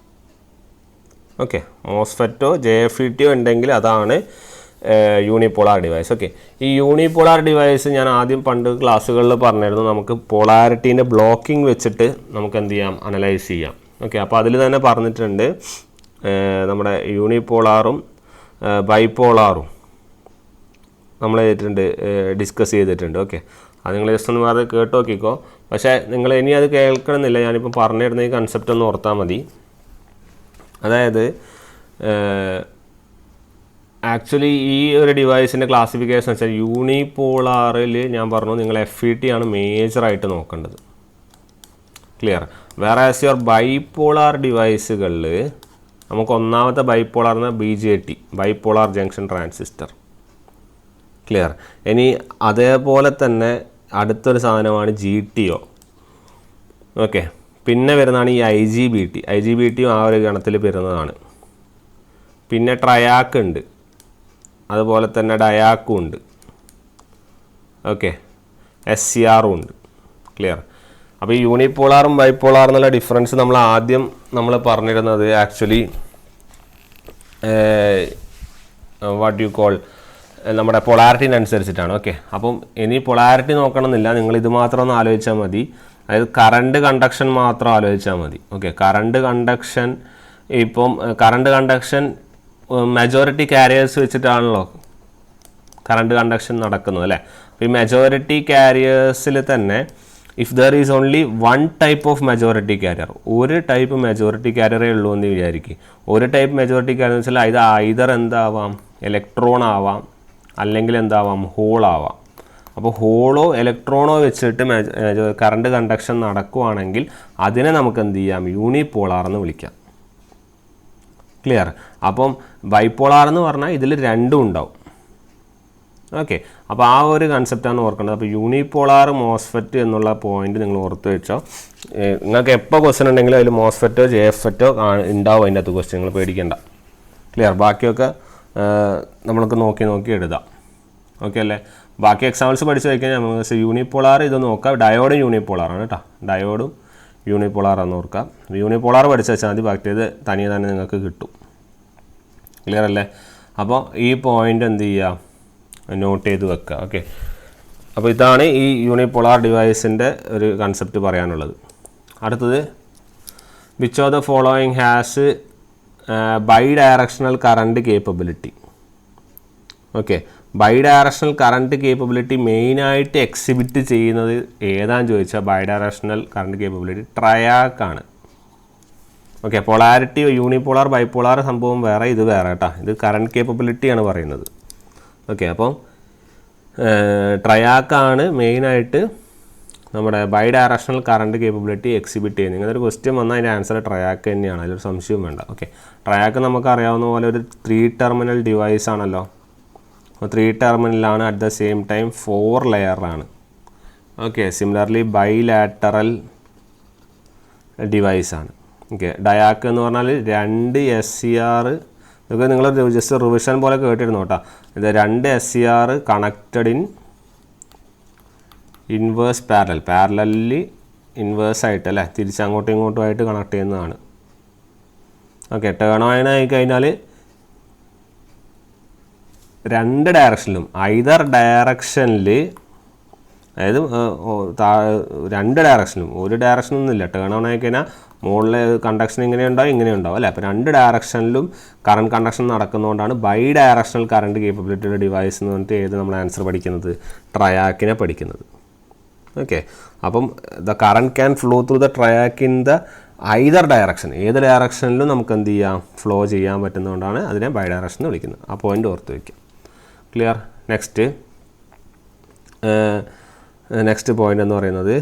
ഓക്കെ, മോസ്ഫെറ്റോ JFETയോ ഉണ്ടെങ്കിൽ അതാണ് യൂണിപോളാർ ഡിവൈസ്. ഓക്കെ, ഈ യൂണിപോളാർ ഡിവൈസ് ഞാൻ ആദ്യം പണ്ട് ക്ലാസ്സുകളിൽ പറഞ്ഞിരുന്നു, നമുക്ക് പോളാരിറ്റീൻ്റെ ബ്ലോക്കിംഗ് വെച്ചിട്ട് നമുക്ക് എന്ത് ചെയ്യാം, അനലൈസ് ചെയ്യാം. ഓക്കെ, അപ്പോൾ അതിൽ തന്നെ പറഞ്ഞിട്ടുണ്ട് നമ്മുടെ യൂണിപോളാറും ബൈപോളാറും നമ്മൾ ഡിസ്കസ് ചെയ്തിട്ടുണ്ട്. ഓക്കെ, അത് നിങ്ങൾ ജസ്റ്റ് ഒന്ന് വേറെ കേട്ട് നോക്കിക്കോ. പക്ഷേ നിങ്ങൾ ഇനി അത് കേൾക്കണമെന്നില്ല, ഞാനിപ്പോൾ പറഞ്ഞിരുന്ന ഈ കൺസെപ്റ്റ് ഒന്ന് ഓർത്താൽ മതി. അതായത് ആക്ച്വലി ഈ ഒരു ഡിവൈസിൻ്റെ ക്ലാസിഫിക്കേഷൻ വെച്ചാൽ യൂണിപോളാറിൽ ഞാൻ പറഞ്ഞു നിങ്ങൾ FET ആണ് മേജറായിട്ട് നോക്കേണ്ടത്. ക്ലിയർ? വേറെ ആസ് യുവർ ബൈപോളാർ ഡിവൈസുകളിൽ നമുക്ക് ഒന്നാമത്തെ ബൈപോളാർ എന്ന BJT, bipolar junction transistor. Clear? ഇനി അതേപോലെ തന്നെ അടുത്തൊരു സാധനമാണ് GTO. ഓക്കെ, പിന്നെ വരുന്നതാണ് ഈ IGBT ആ ഒരു ഗണത്തിൽ വരുന്നതാണ്. പിന്നെ ട്രയാക്ക് ഉണ്ട്, അതുപോലെ തന്നെ ഡയാക്കും ഉണ്ട്. ഓക്കെ, SCRും ഉണ്ട്. ക്ലിയർ? അപ്പോൾ ഈ യൂണിപോളാറും ബൈപോളാറും എന്നുള്ള ഡിഫറൻസ് നമ്മൾ പറഞ്ഞിരുന്നത് ആക്ച്വലി വാട്ട് യു കോൾ നമ്മുടെ പൊളാരിറ്റീൻ്റെ അനുസരിച്ചിട്ടാണ്. ഓക്കെ, അപ്പം ഇനി പൊളാരിറ്റി നോക്കണമെന്നില്ല, നിങ്ങൾ ഇത് മാത്രം ഒന്ന് ആലോചിച്ചാൽ മതി. അതായത് കറണ്ട് കണ്ടക്ഷൻ മാത്രം ആലോചിച്ചാൽ മതി. Okay, current conduction majority carriers വെച്ചിട്ടാണല്ലോ കറണ്ട് കണ്ടക്ഷൻ നടക്കുന്നത് അല്ലേ. അപ്പോൾ ഈ മെജോറിറ്റി കാരിയേഴ്സിൽ തന്നെ if there is only one type of majority carrier, ഒരു ടൈപ്പ് മെജോറിറ്റി കാരിയറേ ഉള്ളൂ എന്ന് വിചാരിക്കും. ഒരു ടൈപ്പ് മെജോറിറ്റി കാരിയർ എന്ന് വെച്ചാൽ ഇത് ഐദർ എന്താവാം, ഇലക്ട്രോൺ ആവാം, അല്ലെങ്കിൽ എന്താവാം, ഹോൾ ആവാം. അപ്പോൾ ഹോളോ ഇലക്ട്രോണോ വെച്ചിട്ട് കറണ്ട് കണ്ടക്ഷൻ നടക്കുവാണെങ്കിൽ അതിനെ നമുക്ക് എന്ത് ചെയ്യാം, യൂണിപോളാർ എന്ന് വിളിക്കാം. ക്ലിയർ? അപ്പം ബൈപോളാർ എന്ന് പറഞ്ഞാൽ ഇതിൽ രണ്ടും ഉണ്ടാവും. ഓക്കെ, അപ്പോൾ ആ ഒരു കൺസെപ്റ്റാണ് ഓർക്കേണ്ടത്. അപ്പോൾ യൂണിപോളാർ മോസ്ഫെറ്റ് എന്നുള്ള പോയിന്റ് നിങ്ങൾ ഓർത്ത് വെച്ചോ. നിങ്ങൾക്ക് എപ്പോൾ ക്വസ്റ്റൻ ഉണ്ടെങ്കിലും അതിൽ മോസ്ഫെറ്റോ JFETോ ഉണ്ടാവും അതിൻ്റെ അകത്ത് ക്വസ്റ്റ്യൻ, നിങ്ങൾ പേടിക്കേണ്ട. ക്ലിയർ? ബാക്കിയൊക്കെ നമ്മൾക്ക് നോക്കി എഴുതാം. ഓക്കെ അല്ലേ? ബാക്കി എക്സാമ്പിൾസ് പഠിച്ചു വയ്ക്കഴിഞ്ഞാൽ നമുക്ക് യൂണിപോളാർ ഇത് നോക്കാം. ഡയോഡും യൂണിപോളാറാണ് കേട്ടോ, ഡയോഡും യൂണിപോളാറാണെന്ന് ഓർക്കാം. യൂണിപോളാർ പഠിച്ചു വെച്ചാൽ മതി, ബാക്കിയത് തനിയെ തന്നെ നിങ്ങൾക്ക് കിട്ടും. ക്ലിയർ അല്ലേ? അപ്പോൾ ഈ പോയിന്റ് എന്ത് ചെയ്യുക, നോട്ട് ചെയ്ത് വെക്കുക. ഓക്കെ, അപ്പോൾ ഇതാണ് ഈ യൂണിപോളാർ ഡിവൈസിൻ്റെ ഒരു കൺസെപ്റ്റ് പറയാനുള്ളത്. അടുത്തത്, which of the following has bidirectional current capability. Okay, bidirectional current capability മെയിനായിട്ട് എക്സിബിറ്റ് ചെയ്യുന്നത് ഏതാണെന്ന് ചോദിച്ചാൽ ബൈ ഡയറക്ഷണൽ കറണ്ട് കേപ്പബിലിറ്റി ട്രയാക്കാണ്. ഓക്കെ, പൊളാരിറ്റി യൂണിപോളാർ ബൈപോളാർ സംഭവം വേറെ, ഇത് വേറെ കേട്ടോ. ഇത് കറണ്ട് കേപ്പബിലിറ്റിയാണ് പറയുന്നത്. ഓക്കെ, അപ്പം ട്രയാക്കാണ് മെയിനായിട്ട് നമ്മുടെ bidirectional current capability exhibit ചെയ്യുന്നത്. ഇങ്ങനൊരു ക്വസ്റ്റ്യൻ വന്നാൽ അതിൻ്റെ ആൻസർ ട്രയാക്ക് തന്നെയാണ്, അതിലൊരു സംശയവും വേണ്ട. ഓക്കെ, ട്രയാക്ക് നമുക്ക് അറിയാവുന്ന പോലെ ഒരു 3 ടെർമിനൽ ഡിവൈസ് ആണല്ലോ. 3 ടെർമിനലാണ്, അറ്റ് ദ സെയിം ടൈം 4 ലെയറാണ്. ഓക്കെ, സിമിലർലി ബൈലാറ്ററൽ ഡിവൈസാണ്. ഓക്കെ, ഡയാക്ക് എന്ന് പറഞ്ഞാൽ 2 SCR, ഇതൊക്കെ നിങ്ങൾ ജസ്റ്റ് റിവിഷൻ പോലെ കേട്ടിരുന്നു കേട്ടോ. ഇത് 2 SCR connected in inverse parallelly inverse ആയിട്ട് അല്ലേ, തിരിച്ചങ്ങോട്ടും ഇങ്ങോട്ടുമായിട്ട് കണക്ട് ചെയ്യുന്നതാണ്. ഓക്കെ, ടേൺ ഓൺ ആയി കഴിഞ്ഞാൽ 2 ഡയറക്ഷനിലും, ഐദർ ഡയറക്ഷനിൽ, അതായത് 2 ഡയറക്ഷനിലും, ഒരു ഡയറക്ഷനൊന്നുമില്ല. ടേൺ ഓൺ ആയി കഴിഞ്ഞാൽ മുകളിൽ കണ്ടക്ഷൻ ഇങ്ങനെ ഉണ്ടാവും അല്ലേ. അപ്പോൾ 2 ഡയറക്ഷനിലും കറണ്ട് കണ്ടക്ഷൻ നടക്കുന്നതുകൊണ്ടാണ് ബൈ ഡയറക്ഷണൽ കറണ്ട് കേപ്പബിലിറ്റിയുടെ ഡിവൈസ് എന്ന് പറഞ്ഞിട്ട് ഏത് നമ്മൾ ആൻസർ പഠിക്കുന്നത്, ട്രയാക്കിനെ പഠിക്കുന്നത്. ഓക്കെ, അപ്പം the current can flow through the TRIAC in the either direction, ഏത് ഡയറക്ഷനിലും നമുക്ക് എന്ത് ചെയ്യാം, ഫ്ലോ ചെയ്യാൻ പറ്റുന്നതുകൊണ്ടാണ് അതിനെ ബൈ ഡയറക്ഷൻ എന്ന് വിളിക്കുന്നത്. ആ പോയിന്റ് ഓർത്ത് വയ്ക്കാം. ക്ലിയർ? നെക്സ്റ്റ് പോയിന്റ് എന്ന് പറയുന്നത്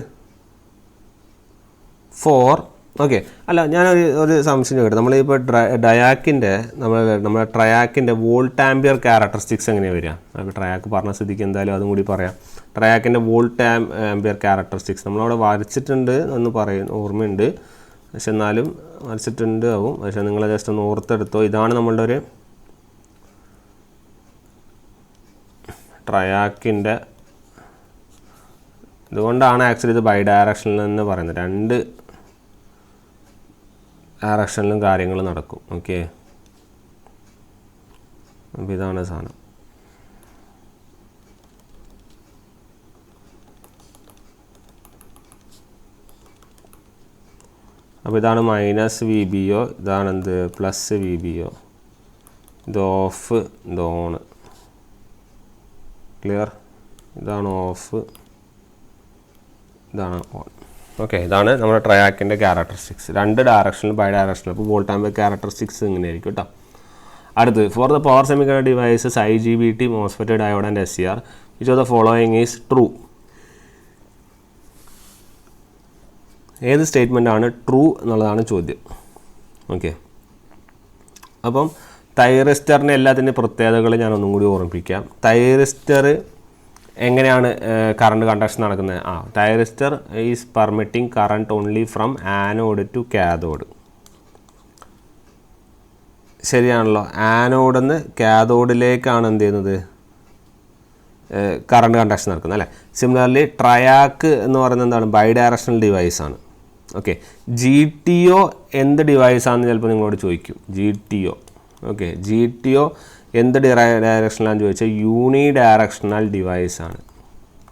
4. ഓക്കെ, അല്ല ഞാനൊരു സംശയം ചോദിക്കട്ടെ. നമ്മളിപ്പോൾ ഡയാക്കിൻ്റെ നമ്മുടെ ട്രയാക്കിൻ്റെ വോൾട്ട് ആംപിയർ ക്യാരക്ടറിസ്റ്റിക്സ് എങ്ങനെയാണ് വരിക? അപ്പോൾ ട്രയാക്ക് പറഞ്ഞ സ്ഥിതിക്ക് എന്തായാലും അതും കൂടി പറയാം. ട്രയാക്കിൻ്റെ വോൾട്ട് ആംപിയർ ക്യാരക്ടറിസ്റ്റിക്സ് നമ്മളവിടെ വരച്ചിട്ടുണ്ട് എന്ന് ഓർമ്മയുണ്ട്, പക്ഷെ എന്നാലും വരച്ചിട്ടുണ്ട് ആവും. പക്ഷേ നിങ്ങൾ ജസ്റ്റ് ഒന്ന് ഓർത്തെടുത്തോ. ഇതാണ് നമ്മളുടെ ഒരു ട്രയാക്കിൻ്റെ, ഇതുകൊണ്ടാണ് ആക്ച്വലി ഇത് ബൈ ഡയറക്ഷനിൽ എന്ന് പറയുന്നത്. 2 ഡയറക്ഷനിലും കാര്യങ്ങൾ നടക്കും. ഓക്കെ, അപ്പോൾ ഇതാണ് സാധനം. അപ്പോൾ ഇതാണ് -VBO, ഇതാണ് എന്ത് +VBO, ഇത് ഓഫ്, ഇത് ഓൺ. ക്ലിയർ? ഇതാണ് ഓഫ്, ഇതാണ് ഓൺ. ഓക്കെ, ഇതാണ് നമ്മുടെ ട്രയാക്കിൻ്റെ ക്യാരക്ടറിസ്റ്റിക്സ്, 2 ഡയറക്ഷനിൽ ബൈ ഡയറക്ഷനിൽ. അപ്പോൾ വോൾട്ട് ആംപിയർ ക്യാരക്ടറിസ്റ്റിക്സ് ഇങ്ങനെ ആയിരിക്കും കേട്ടോ. അടുത്ത്, for the power semiconductor devices IGBT, MOSFET, diode and SCR, which of the following is true. ഏത് സ്റ്റേറ്റ്മെൻ്റ് ആണ് ട്രൂ എന്നുള്ളതാണ് ചോദ്യം. ഓക്കെ, അപ്പം തൈറിസ്റ്ററിൻ്റെ എല്ലാത്തിൻ്റെ പ്രത്യേകതകൾ ഞാനൊന്നും കൂടി ഓർമ്മിപ്പിക്കാം. തൈറിസ്റ്റർ എങ്ങനെയാണ് കറണ്ട് കണ്ടക്ഷൻ നടക്കുന്നത്? Thyristor is permitting current only from anode to cathode. ശരിയാണല്ലോ, ആനോഡിൽ നിന്ന് കാഥോഡിലേക്കാണ് എന്ത് ചെയ്യുന്നത്, കറണ്ട് കണ്ടക്ഷൻ നടക്കുന്നത് അല്ലേ. സിമിലർലി ട്രയാക്ക് എന്ന് പറയുന്നത് എന്താണ്, ബൈ ഡയറക്ഷണൽ ഡിവൈസാണ്. ഓക്കെ, GTO എന്ത് ഡിവൈസാണെന്ന് ചിലപ്പോൾ നിങ്ങളോട് ചോദിക്കും. GTO, ഓക്കെ, GTO എന്ത് ഡയറക്ഷനിലാണെന്ന് ചോദിച്ചാൽ യൂണി ഡയറക്ഷണൽ ഡിവൈസാണ്.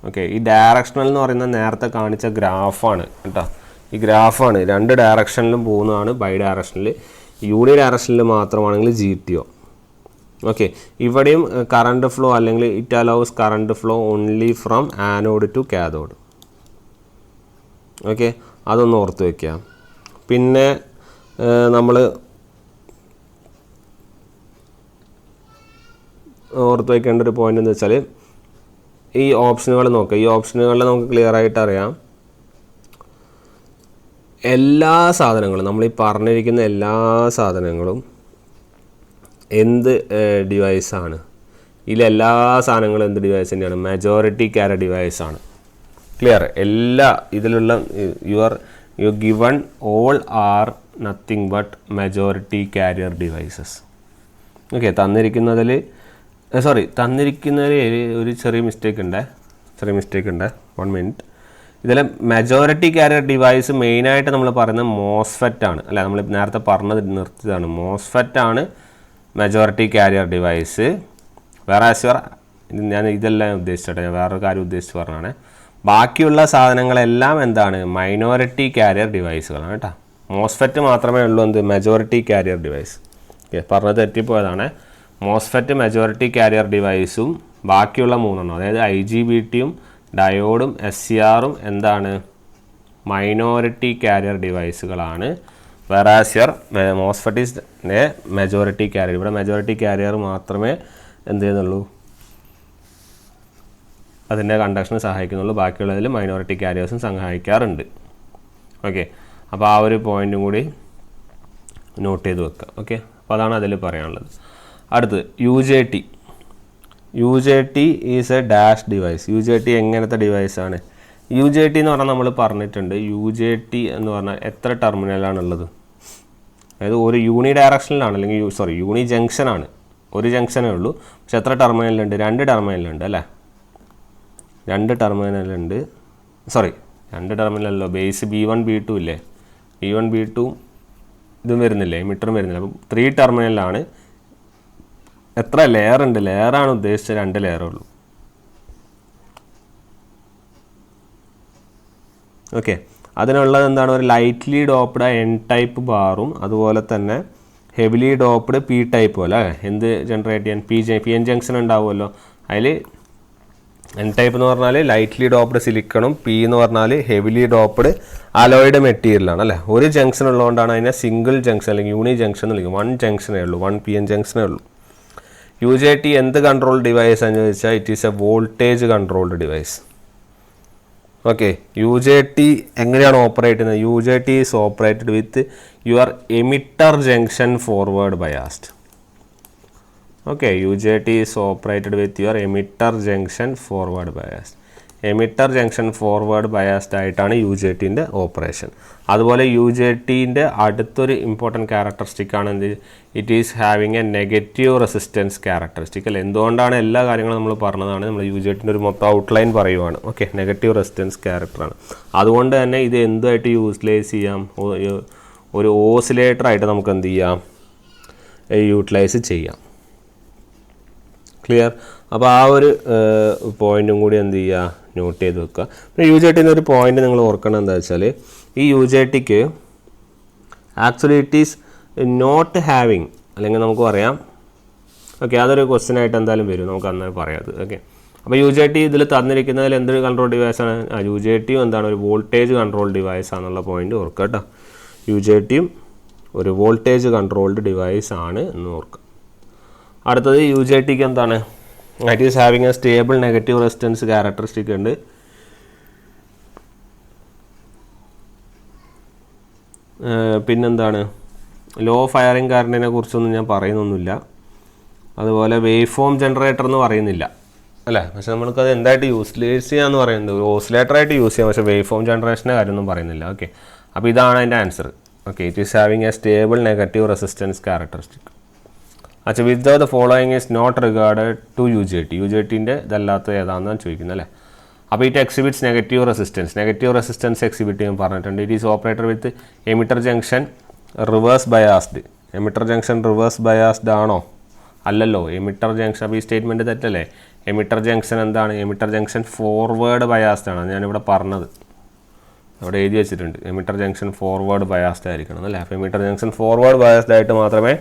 ഓക്കെ, ഈ ഡയറക്ഷണൽ എന്ന് പറയുന്നത് നേരത്തെ കാണിച്ച ഗ്രാഫാണ് കേട്ടോ. ഈ ഗ്രാഫാണ് 2 ഡയറക്ഷനിലും പോകുന്നതാണ് ബൈ ഡയറക്ഷനിൽ. യൂണി ഡയറക്ഷനിൽ മാത്രമാണെങ്കിൽ GTO. ഓക്കെ, ഇവിടെയും കറണ്ട് ഫ്ലോ അല്ലെങ്കിൽ it allows current flow only from anode to cathode. Okay, അതൊന്ന് ഓർത്ത് വയ്ക്കുക. പിന്നെ നമ്മൾ ഓർത്ത് വയ്ക്കേണ്ട ഒരു പോയിന്റ് എന്ന് വെച്ചാൽ ഈ ഓപ്ഷനുകൾ നോക്കുക. ഈ ഓപ്ഷനുകളിൽ നമുക്ക് ക്ലിയർ ആയിട്ട് അറിയാം എല്ലാ സാധനങ്ങളും, നമ്മൾ ഈ പറഞ്ഞിരിക്കുന്ന എല്ലാ സാധനങ്ങളും എന്ത് ഡിവൈസാണ്, ഇതിലെല്ലാ സാധനങ്ങളും എന്ത് ഡിവൈസ് തന്നെയാണ്? മെജോറിറ്റി ക്യാരിയർ ഡിവൈസ് ആണ്. ക്ലിയർ? എല്ലാ ഇതിലുള്ള you given all are nothing but majority carrier devices. Okay, തന്നിരിക്കുന്നതിൽ ഒരു ചെറിയ മിസ്റ്റേക്ക് ഉണ്ട്. 1 മിനിറ്റ്. ഇതിൽ മെജോറിറ്റി ക്യാരിയർ ഡിവൈസ് മെയിനായിട്ട് നമ്മൾ പറയുന്നത് മോസ്ഫെറ്റ് ആണ്. അല്ല, നമ്മൾ നേരത്തെ പറഞ്ഞത് നിർത്തിയതാണ്. മോസ്ഫെറ്റ് ആണ് മെജോറിറ്റി ക്യാരിയർ ഡിവൈസ്. ഞാൻ ഇതെല്ലാം ഉദ്ദേശിച്ചോട്ടെ, ഞാൻ വേറൊരു കാര്യം ഉദ്ദേശിച്ച് പറഞ്ഞാണ്. ബാക്കിയുള്ള സാധനങ്ങളെല്ലാം എന്താണ്? മൈനോറിറ്റി ക്യാരിയർ ഡിവൈസുകളാണ് കേട്ടോ. മോസ്ഫെറ്റ് മാത്രമേ ഉള്ളൂ എന്ത്? Majority carrier device. ഓക്കെ, പറഞ്ഞത് തെറ്റിപ്പോയതാണ്. മോസ്ഫെറ്റ് മെജോറിറ്റി ക്യാരിയർ ഡിവൈസും ബാക്കിയുള്ള 3 അതായത് IGBTയും ഡയോഡും SCRഉം എന്താണ്? മൈനോറിറ്റി ക്യാരിയർ ഡിവൈസുകളാണ്. Whereas your MOSFET is majority carrier. ഇവിടെ മെജോറിറ്റി ക്യാരിയർ മാത്രമേ എന്ത് ചെയ്യുന്നുള്ളൂ? അതിൻ്റെ കണ്ടക്ഷന് സഹായിക്കുന്നുള്ളൂ. ബാക്കിയുള്ളതിൽ മൈനോറിറ്റി ക്യാരിയേഴ്സും സഹായിക്കാറുണ്ട്. ഓക്കെ, അപ്പോൾ ആ ഒരു പോയിൻറ്റും കൂടി നോട്ട് ചെയ്ത് വെക്കുക. ഓക്കെ, അപ്പോൾ അതാണ് അതിൽ പറയാനുള്ളത്. അടുത്ത് UJT is A dash device. UJT എങ്ങനത്തെ ഡിവൈസാണ്? UJT എന്ന് പറഞ്ഞാൽ നമ്മൾ പറഞ്ഞിട്ടുണ്ട്. UJT എന്ന് പറഞ്ഞാൽ എത്ര ടെർമിനലാണുള്ളത്? അതായത് ഒരു യൂണി ഡയറക്ഷനിലാണ്, അല്ലെങ്കിൽ യൂണി ജംഗ്ഷനാണ്. ഒരു ജംഗ്ഷനേ ഉള്ളൂ, പക്ഷെ എത്ര ടെർമിനലുണ്ട്? 2 ടെർമിനലുണ്ട് അല്ലേ? 2 ടെർമിനലുണ്ട്. 2 ടെർമിനലല്ലോ. ബേസ് B1 B2 ഇല്ലേ? B1 B2 ഇതും വരുന്നില്ലേ? എമിറ്ററും വരുന്നില്ല. അപ്പം 3 ടെർമിനലാണ്. എത്ര ലെയർ ഉണ്ട്? ലെയറാണ് ഉദ്ദേശിച്ചത്. 2 ലെയറേ ഉള്ളൂ. ഓക്കെ, അതിനുള്ളത് എന്താണ്? ഒരു ലൈറ്റ്ലി ഡോപ്ഡ് N ടൈപ്പ് ബാറും അതുപോലെ തന്നെ ഹെവിലി ഡോപ്ഡ് P ടൈപ്പും അല്ലേ? എന്ത് ജനറേറ്റ് ചെയ്യാൻ? PN ജംഗ്ഷൻ ഉണ്ടാവുമല്ലോ. അതിൽ N ടൈപ്പ് എന്ന് പറഞ്ഞാൽ ലൈറ്റ്ലി ഡോപ്ഡ് സിലിക്കണും, P എന്ന് പറഞ്ഞാൽ ഹെവിലി ഡോപ്ഡ് അലോയിഡ് മെറ്റീരിയലാണ് അല്ലേ? ഒരു ജംഗ്ഷൻ ഉള്ളതുകൊണ്ടാണ് അതിനെ സിംഗിൾ ജംഗ്ഷൻ അല്ലെങ്കിൽ യൂണി ജംഗ്ഷൻ എന്ന് വിളിക്കും. 1 ജംഗ്ഷനേ ഉള്ളൂ, 1 PN ജംഗ്ഷനേ ഉള്ളൂ. UJT എന്ത് കൺട്രോൾ ഡിവൈസ് എന്ന് ചോദിച്ചാൽ it is A voltage controlled device. Okay, UJT എങ്ങനെയാണ് ഓപ്പറേറ്റ് ചെയ്യുന്നത്? UJT is operated with your emitter junction forward biased. Okay, UJT is operated with your emitter junction forward biased. Emitter junction forward biased ആയിട്ടാണ് UJTൻ്റെ operation. അതുപോലെ UJTൻ്റെ അടുത്തൊരു important characteristic ആണ് എന്ത്? It is having A negative resistance characteristic അല്ലേ? എന്തുകൊണ്ടാണ് എല്ലാ കാര്യങ്ങളും നമ്മൾ പറഞ്ഞതാണ്. നമ്മൾ UJTൻ്റെ ഒരു മൊത്തം ഔട്ട്ലൈൻ പറയുവാണ്. ഓക്കെ, നെഗറ്റീവ് റെസിസ്റ്റൻസ് ക്യാരക്ടറാണ്. അതുകൊണ്ട് തന്നെ ഇത് എന്തുമായിട്ട് യൂട്ടിലൈസ് ചെയ്യാം? ഒരു ഓസിലേറ്ററായിട്ട് നമുക്ക് എന്ത് ചെയ്യാം? യൂട്ടിലൈസ് ചെയ്യാം. ക്ലിയർ? അപ്പോൾ ആ ഒരു പോയിൻറ്റും കൂടി എന്ത് ചെയ്യുക? നോട്ട് ചെയ്ത് വെക്കുക. പിന്നെ UJTൻ്റെ ഒരു പോയിൻറ്റ് നിങ്ങൾ ഓർക്കണം എന്താ വെച്ചാൽ, ഈ UJTക്ക് actually it is not having, അല്ലെങ്കിൽ നമുക്ക് പറയാം. ഓക്കെ, അതൊരു ക്വസ്റ്റ്യൻ ആയിട്ട് എന്തായാലും വരും, നമുക്ക് അന്നേരം പറയാം. ഓക്കെ, അപ്പോൾ UJT ഇതിൽ തന്നിരിക്കുന്നതിൽ എന്തൊരു കൺട്രോൾ ഡിവൈസാണ്? UJTയും എന്താണ്? ഒരു വോൾട്ടേജ് കൺട്രോൾ ഡിവൈസ് ആണെന്നുള്ള പോയിൻറ്റ് ഓർക്കുക കേട്ടോ. UJTയും ഒരു വോൾട്ടേജ് കൺട്രോൾഡ് ഡിവൈസ് ആണ് എന്ന് ഓർക്കുക. അടുത്തത് UJTക്ക് എന്താണ്? It is having a stable negative resistance characteristic ഉണ്ട്. പിന്നെന്താണ്? ലോ ഫയറിംഗ് കറണ്ടിനെ കുറിച്ചൊന്നും ഞാൻ പറയുന്നൊന്നുമില്ല. അതുപോലെ വേവ് ഫോം ജനറേറ്റർ എന്ന് പറയുന്നില്ല അല്ലേ? പക്ഷെ നമ്മൾക്കത് എന്തായിട്ട് യൂട്ടിലൈസ് ചെയ്യാമെന്ന് പറയുന്നത് ഒരു ഓസിലേറ്ററായിട്ട് യൂസ് ചെയ്യാം. പക്ഷേ വേവ് ഫോം ജനറേഷൻ്റെ കാര്യമൊന്നും പറയുന്നില്ല. ഓക്കെ, അപ്പോൾ ഇതാണ് അതിൻ്റെ answer. Okay, it is having a stable negative resistance characteristic. അച്ഛാ, with the following is not regarded to UJT. UJTൻ്റെ ഇതല്ലാത്ത ഏതാണെന്നാണ് ചോദിക്കുന്നത് അല്ലേ? അപ്പോൾ it exhibits negative resistance exhibit ചെയ്യാൻ പറഞ്ഞിട്ടുണ്ട്. It is operator with emitter junction reverse biased. Emitter junction reverse biased ആണോ? അല്ലല്ലോ. എമിറ്റർ ജംഗ്ഷൻ, അപ്പോൾ ഈ സ്റ്റേറ്റ്മെൻറ്റ് തെറ്റല്ലേ? എമിറ്റർ ജംഗ്ഷൻ എന്താണ്? എമിറ്റർ ജംഗ്ഷൻ ഫോർവേഡ് ബയാസ്ഡ് ആണ്. ഞാനിവിടെ പറഞ്ഞത് അവിടെ എഴുതി വെച്ചിട്ടുണ്ട്. എമിറ്റർ ജംഗ്ഷൻ ഫോർവേഡ് ബയാസ്ഡ് ആയിരിക്കണം അല്ലേ? അപ്പോൾ എമിറ്റർ ജംഗ്ഷൻ ഫോർവേഡ് ബയാസ്ഡ് ആയിട്ട് മാത്രമേ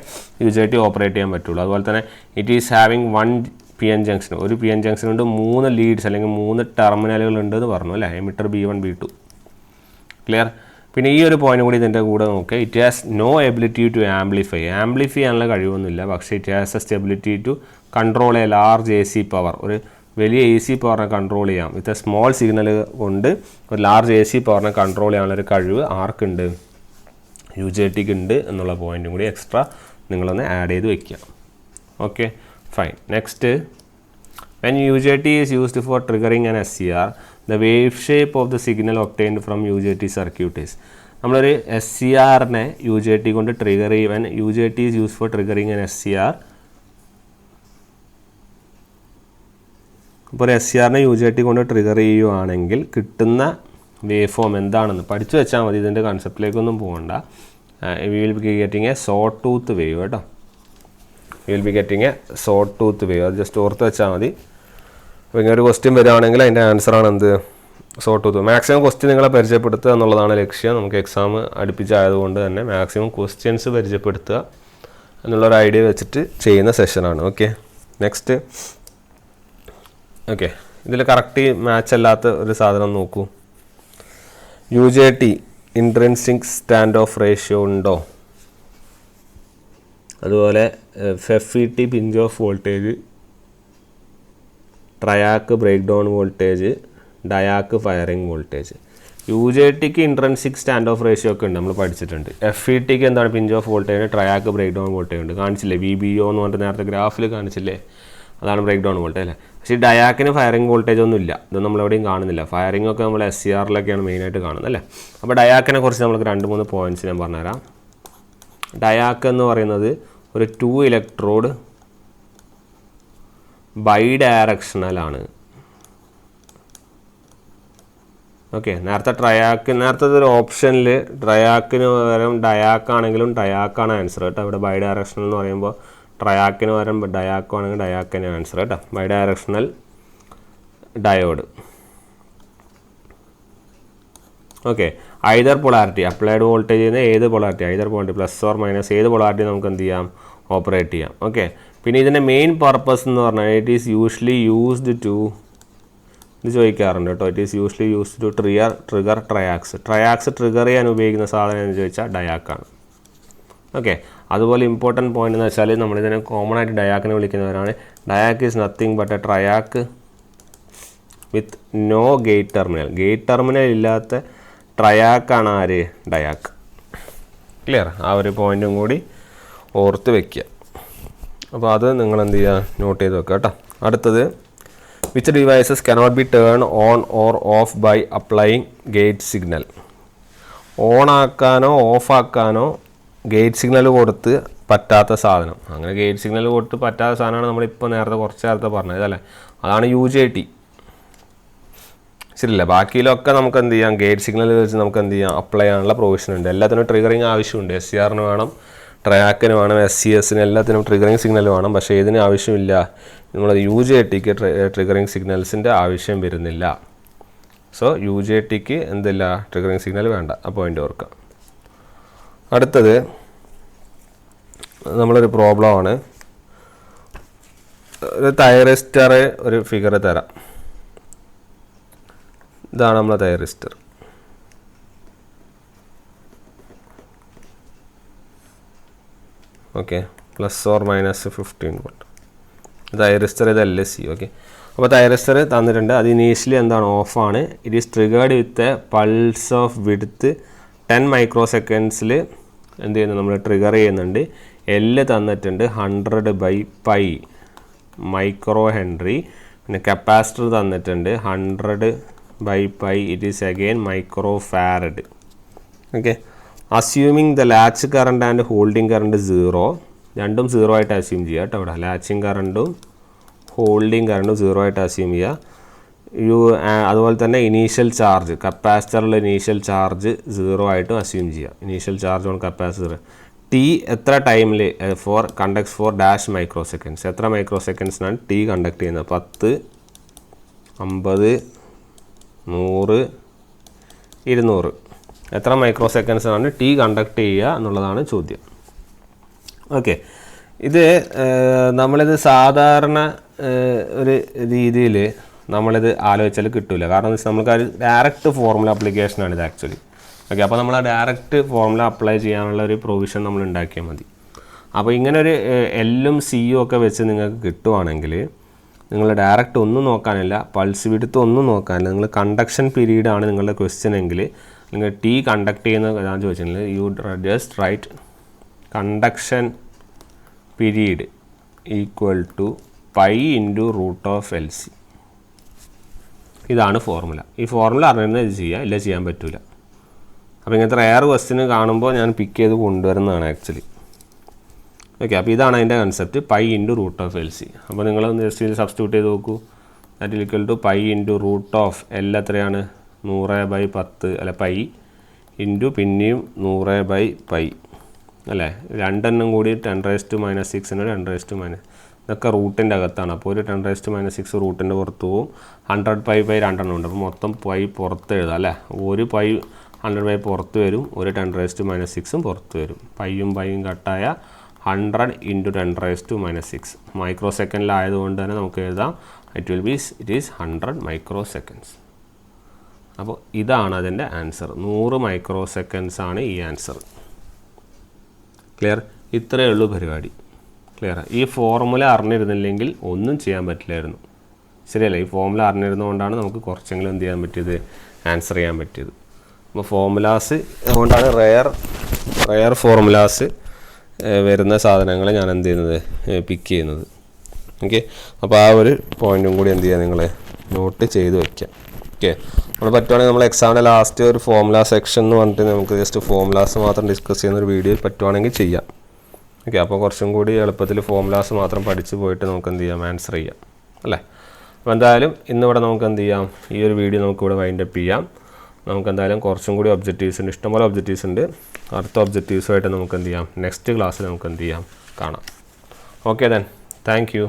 UJT ഓപ്പറേറ്റ് ചെയ്യാൻ പറ്റുള്ളൂ. അതുപോലെ തന്നെ it is having 1 PN junction. ഒരു PN ജംഗ്ഷൻ ഉണ്ട്, 3 ലീഡ്സ് അല്ലെങ്കിൽ 3 ടെർമിനലുകൾ ഉണ്ട് എന്ന് പറഞ്ഞു അല്ലേ? Emitter B1 B2. ക്ലിയർ? പിന്നെ ഈ ഒരു പോയിന്റ് കൂടി ഇതിൻ്റെ കൂടെ നോക്കുക. It has no ability to amplify ചെയ്യാനുള്ള കഴിവൊന്നുമില്ല. പക്ഷേ it has a stability to control a large AC power. ഒരു വലിയ AC പവറിനെ കൺട്രോൾ ചെയ്യാം. വിത്ത് സ്മോൾ സിഗ്നൽ കൊണ്ട് ഒരു ലാർജ് AC പവറിനെ കൺട്രോൾ ചെയ്യാനുള്ളൊരു കഴിവ് ആർക്കുണ്ട്? UJTക്ക് ഉണ്ട് എന്നുള്ള പോയിൻറ്റും കൂടി എക്സ്ട്രാ നിങ്ങളൊന്ന് ആഡ് ചെയ്ത് വയ്ക്കുക. Okay, fine. Next When UJT is used for triggering an SCR, the wave shape of the signal obtained from UJT circuit is. നമ്മളൊരു SCRനെ UJT കൊണ്ട് ട്രിഗർ ചെയ്യുവാൻ UJT is used for triggering an SCR. അപ്പോൾ ഒരു SCRനെ UJT കൊണ്ട് trigger ചെയ്യുവാണെങ്കിൽ കിട്ടുന്ന wave form എന്താണെന്ന് പഠിച്ചു വെച്ചാൽ മതി. ഇതിൻ്റെ കൺസെപ്റ്റിലേക്കൊന്നും പോകണ്ട. We will be getting a sawtooth wave കേട്ടോ. We will be getting a sawtooth wave. അത് ജസ്റ്റ് ഓർത്ത് വെച്ചാൽ മതി. അപ്പോൾ ഇങ്ങനെ ഒരു ക്വസ്റ്റ്യൻ വരികയാണെങ്കിൽ അതിൻ്റെ ആൻസറാണ് എന്ത്? Saute tooth. മാക്സിമം ക്വസ്റ്റ്യൻ നിങ്ങളെ പരിചയപ്പെടുത്തുക എന്നുള്ളതാണ് ലക്ഷ്യം. നമുക്ക് എക്സാം അടുപ്പിച്ചായതുകൊണ്ട് തന്നെ മാക്സിമം ക്വസ്റ്റ്യൻസ് പരിചയപ്പെടുത്തുക എന്നുള്ളൊരു ഐഡിയ വെച്ചിട്ട് ചെയ്യുന്ന സെഷനാണ്. Okay, next. ഓക്കെ, ഇതിൽ കറക്റ്റ് മാച്ച് അല്ലാത്ത ഒരു സാധനം നോക്കൂ. UJT intrinsic stand off ratio ഉണ്ടോ? അതുപോലെ FET pinch off voltage, triac break down voltage, diac firing voltage. UJTക്ക് ഇൻട്രൻസിക് സ്റ്റാൻഡ് ഓഫ് റേഷ്യോ ഒക്കെ ഉണ്ട്, നമ്മൾ പഠിച്ചിട്ടുണ്ട്. FETക്ക് എന്താണ്? Pinch off voltage, triac break down voltage ഉണ്ട്. കാണിച്ചില്ലേ? VBO എന്ന് പറഞ്ഞിട്ട് നേരത്തെ ഗ്രാഫിൽ കാണിച്ചില്ലേ? അതാണ് ബ്രേക്ക് ഡൗൺ വോൾട്ടേജ് അല്ലേ. പക്ഷേ ഡയാക്കിന് ഫയറിംഗ് വോൾട്ടേജ് ഒന്നും ഇല്ല. ഇത് നമ്മളെവിടെയും കാണുന്നില്ല. ഫയറിംഗ് ഒക്കെ നമ്മൾ SCRലൊക്കെയാണ് മെയിനായിട്ട് കാണുന്നത് അല്ലേ. അപ്പോൾ ഡയാക്കിനെ കുറിച്ച് നമുക്ക് 2-3 പോയിൻറ്റ്സ് ഞാൻ പറഞ്ഞുതരാം. ഡയാക്ക് എന്ന് പറയുന്നത് ഒരു 2 ഇലക്ട്രോഡ് ബൈ ഡയറക്ഷണലാണ്. ഓക്കെ, നേരത്തെ ഒരു ഓപ്ഷനിൽ ട്രയാക്കിന് പകരം ഡയാക്കാണെങ്കിലും ഡയാക്കാണ് ആൻസർ കേട്ടോ. ഇവിടെ ബൈ ഡയറക്ഷണൽ എന്ന് പറയുമ്പോൾ ട്രയാക്കിന് പകരം ഡയാക്കാണെങ്കിൽ ഡയാക്കിന് ആൻസർ കേട്ടോ. Bidirectional diode. Okay, either polarity applied voltage ചെയ്യുന്ന ഏത് polarity, either point plus or minus ഏത് പൊളാരിറ്റി നമുക്ക് എന്ത് ചെയ്യാം? ഓപ്പറേറ്റ് ചെയ്യാം. ഓക്കെ, പിന്നെ ഇതിൻ്റെ മെയിൻ പർപ്പസ് എന്ന് പറഞ്ഞാൽ it is usually used to, ഇത് ചോദിക്കാറുണ്ട് കേട്ടോ. It is usually used to trigger triacs trigger ചെയ്യാൻ ഉപയോഗിക്കുന്ന സാധനം എന്ന് ചോദിച്ചാൽ ഡയാക്കാണ്. ഓക്കെ, അതുപോലെ ഇമ്പോർട്ടൻറ്റ് പോയിന്റ് എന്ന് വെച്ചാൽ നമ്മളിതിനെ കോമൺ ആയിട്ട് ഡയാക്കിനെ വിളിക്കുന്നവരാണ്. Diac is nothing but a triac with no gate terminal. Gate terminal ഇല്ലാത്ത ട്രയാക്കാണ് ആര്? ഡയാക്ക്. ക്ലിയർ? ആ ഒരു പോയിൻറ്റും കൂടി ഓർത്ത് വയ്ക്കുക. അപ്പോൾ അത് നിങ്ങൾ എന്ത് ചെയ്യുക? നോട്ട് ചെയ്ത് വെക്കുക കേട്ടോ. അടുത്തത്, which devices cannot be turn on or off by applying gate signal. On ആക്കാനോ ഓഫ് ആക്കാനോ ഗേറ്റ് സിഗ്നൽ കൊടുത്ത് പറ്റാത്ത സാധനം. അങ്ങനെ ഗേറ്റ് സിഗ്നൽ കൊടുത്ത് പറ്റാത്ത സാധനമാണ് നമ്മളിപ്പോൾ കുറച്ച് നേരത്തെ പറഞ്ഞത് അല്ലേ. അതാണ് UJT. ശരിയല്ല? ബാക്കിയിലൊക്കെ നമുക്ക് എന്ത് ചെയ്യാം? ഗേറ്റ് സിഗ്നൽ വെച്ച് നമുക്ക് എന്ത് ചെയ്യാം? അപ്ലൈ ചെയ്യാനുള്ള പ്രൊവിഷൻ ഉണ്ട്. എല്ലാത്തിനും ട്രിഗറിങ് ആവശ്യമുണ്ട്. SCRന് വേണം, ട്രയാക്കിന് വേണം, SCSന് എല്ലാത്തിനും ട്രിഗറിങ് സിഗ്നൽ വേണം. പക്ഷേ ഇതിന് ആവശ്യമില്ല. നമ്മൾ UJTക്ക് ട്രിഗറിങ് സിഗ്നൽസിൻ്റെ ആവശ്യം വരുന്നില്ല. സോ UJTക്ക് എന്തില്ല? ട്രിഗറിങ് സിഗ്നൽ വേണ്ട. ആ പോയിൻ്റ് ഓർക്കുക. അടുത്തത് നമ്മളൊരു പ്രോബ്ലമാണ്. ഒരു തൈറിസ്റ്റർ ഒരു ഫിഗർ തരാം. ഇതാണ് നമ്മളെ thyristor. Okay, plus or minus 15 volt. Thyristor ഇത് LSC. ഓക്കെ, അപ്പോൾ തൈറിസ്റ്റർ തന്നിട്ടുണ്ട്. അത് ഇനീഷ്യലി എന്താണ്? ഓഫാണ്. It is triggered with a pulse of width 10 micro സെക്കൻഡ്സിൽ എന്ത് ചെയ്യുന്നു? നമ്മൾ ട്രിഗർ ചെയ്യുന്നുണ്ട്. L തന്നിട്ടുണ്ട് 100/π മൈക്രോ ഹെൻറി. പിന്നെ കപ്പാസിറ്റർ തന്നിട്ടുണ്ട് 100/π. It is again microfarad. Okay, assuming the latch current and holding current 0. രണ്ടും 0 ആയിട്ട് അസ്യൂം ചെയ്യുക കേട്ടോ. ഇവിടെ ലാച്ചിങ് കറണ്ടും ഹോൾഡിംഗ് കറണ്ടും 0 ആയിട്ട് അസ്യൂം ചെയ്യുക. അതുപോലെ തന്നെ ഇനീഷ്യൽ ചാർജ്, കപ്പാസിറ്ററിൽ ഇനീഷ്യൽ ചാർജ് 0 ആയിട്ടും അസ്യൂം ചെയ്യുക. Initial charge on capacitor. T എത്ര ടൈമിൽ for conducts for dash microseconds. എത്ര മൈക്രോ സെക്കൻഡ്സിനാണ് T കണ്ടക്ട് ചെയ്യുന്നത്? 10, 50, 100, 200. എത്ര മൈക്രോ സെക്കൻഡ്സാണ് T കണ്ടക്ട് ചെയ്യുക എന്നുള്ളതാണ് ചോദ്യം. ഓക്കെ, ഇത് നമ്മളിത് സാധാരണ ഒരു രീതിയിൽ നമ്മളിത് ആലോചിച്ചാൽ കിട്ടില്ല. കാരണം നമുക്ക് ഒരു ഡയറക്റ്റ് ഫോർമുല ആപ്ലിക്കേഷനാണ് ഇത് ആക്ച്വലി. ഓക്കെ, അപ്പോൾ നമ്മൾ ആ ഡയറക്റ്റ് ഫോർമുല അപ്ലൈ ചെയ്യാനുള്ള ഒരു പ്രൊവിഷൻ നമ്മൾ ഉണ്ടാക്കിയാൽ മതി. അപ്പോൾ ഇങ്ങനെ ഒരു Lഉം Cയും ഒക്കെ വെച്ച് നിങ്ങൾക്ക് കിട്ടുവാണെങ്കിൽ നിങ്ങൾ ഡയറക്റ്റ് ഒന്നും നോക്കാനില്ല, പൾസ് വിഡ്ത്ത് ഒന്നും നോക്കാനില്ല. നിങ്ങൾ കണ്ടക്ഷൻ പീരീഡാണ് നിങ്ങളുടെ ക്വസ്റ്റ്യൻ എങ്കിൽ നിങ്ങൾ T കണ്ടക്ട് ചെയ്യുന്ന ഏതാണെന്ന് ചോദിച്ചിട്ടുണ്ടെങ്കിൽ you just write conduction period equal to pi into root of L C. ഇതാണ് ഫോർമുല. ഈ ഫോർമുല അറിഞ്ഞിരുന്നാൽ ഇത് ചെയ്യാം, ഇല്ല ചെയ്യാൻ പറ്റില്ല. അപ്പോൾ ഇങ്ങനത്തെ റെയർ ക്വസ്റ്റ്യൻ കാണുമ്പോൾ ഞാൻ പിക്ക് ചെയ്ത് കൊണ്ടുവരുന്നതാണ് ആക്ച്വലി. ഓക്കെ, അപ്പോൾ ഇതാണ് അതിൻ്റെ concept, pi into root of L C. അപ്പോൾ നിങ്ങൾ ജസ്റ്റ് ഇത് സബ്സ്റ്റിറ്റ്യൂട്ട് ചെയ്ത് നോക്കൂ. That equal to pi into root of L എത്രയാണ്? 100/10 അല്ല പൈ ഇൻറ്റു പിന്നെയും 100/π അല്ലേ. രണ്ടെണ്ണം കൂടി 10⁻⁻6 10⁻⁻. ഇതൊക്കെ റൂട്ടിൻ്റെ അകത്താണ്. അപ്പോൾ ഒരു 10⁻⁻6 റൂട്ടിൻ്റെ പുറത്ത് പോവും. 100π രണ്ടെണ്ണം ഉണ്ട്. അപ്പോൾ മൊത്തം പൈ പുറത്ത് എഴുതാം അല്ലേ. ഒരു പൈ 100π പുറത്ത് വരും, ഒരു 10⁻⁻6 പുറത്ത് വരും. പൈയും കട്ടായ 100 × 10⁻⁻6 മൈക്രോ സെക്കൻഡിലായതുകൊണ്ട് തന്നെ നമുക്ക് എഴുതാം ഇറ്റ് ഈസ് 100 മൈക്രോ സെക്കൻഡ്സ്. അപ്പോൾ ഇതാണ് അതിൻ്റെ ആൻസർ. 100 മൈക്രോ സെക്കൻഡ്സ് ആണ് ഈ ആൻസർ. ക്ലിയർ? ഇത്രയേ ഉള്ളൂ പരിപാടി. ക്ലിയർ? ഈ ഫോർമുല അറിഞ്ഞിരുന്നില്ലെങ്കിൽ ഒന്നും ചെയ്യാൻ പറ്റില്ലായിരുന്നു. ശരിയല്ലേ? ഈ ഫോർമുല അറിഞ്ഞിരുന്നതുകൊണ്ടാണ് നമുക്ക് കുറച്ചെങ്കിലും എന്ത് ചെയ്യാൻ പറ്റിയത്, ആൻസർ ചെയ്യാൻ പറ്റിയത്. അപ്പോൾ ഫോർമുലാസ് അതുകൊണ്ടാണ് റെയർ ഫോർമുലാസ് വരുന്ന സാധനങ്ങൾ ഞാൻ എന്ത് ചെയ്യുന്നത്, പിക്ക് ചെയ്യുന്നത്. ഓക്കെ, അപ്പോൾ ആ ഒരു പോയിൻറ്റും കൂടി എന്ത് ചെയ്യുക, നിങ്ങൾ നോട്ട് ചെയ്ത് വയ്ക്കാം. ഓക്കെ, നമ്മൾ പറ്റുവാണെങ്കിൽ നമ്മൾ എക്സാമിൻ്റെ ലാസ്റ്റ് ഒരു ഫോർമുല സെക്ഷൻ എന്ന് പറഞ്ഞിട്ട് നമുക്ക് ജസ്റ്റ് ഫോർമുലാസ് മാത്രം ഡിസ്കസ് ചെയ്യുന്ന ഒരു വീഡിയോ പറ്റുവാണെങ്കിൽ ചെയ്യാം. ഓക്കെ, അപ്പോൾ കുറച്ചും കൂടി എളുപ്പത്തിൽ ഫോർമുലാസ് മാത്രം പഠിച്ച് പോയിട്ട് നമുക്ക് എന്ത് ചെയ്യാം, ആൻസർ ചെയ്യാം അല്ലേ. അപ്പോൾ എന്തായാലും ഇന്നിവിടെ നമുക്ക് എന്ത് ചെയ്യാം, ഈ ഒരു വീഡിയോ നമുക്കിവിടെ വൈൻഡപ്പ് ചെയ്യാം. നമുക്ക് എന്തായാലും കുറച്ചും കൂടി ഒബ്ജക്റ്റീവ്സ് ഉണ്ട്, ഇഷ്ടംപോലെ ഒബ്ജക്റ്റീവ്സ് ഉണ്ട്. അടുത്ത ഒബ്ജക്റ്റീവ്സുമായിട്ട് നമുക്ക് എന്ത് ചെയ്യാം, നെക്സ്റ്റ് ക്ലാസ്സിൽ നമുക്ക് എന്ത് ചെയ്യാം, കാണാം. Okay then, thank you.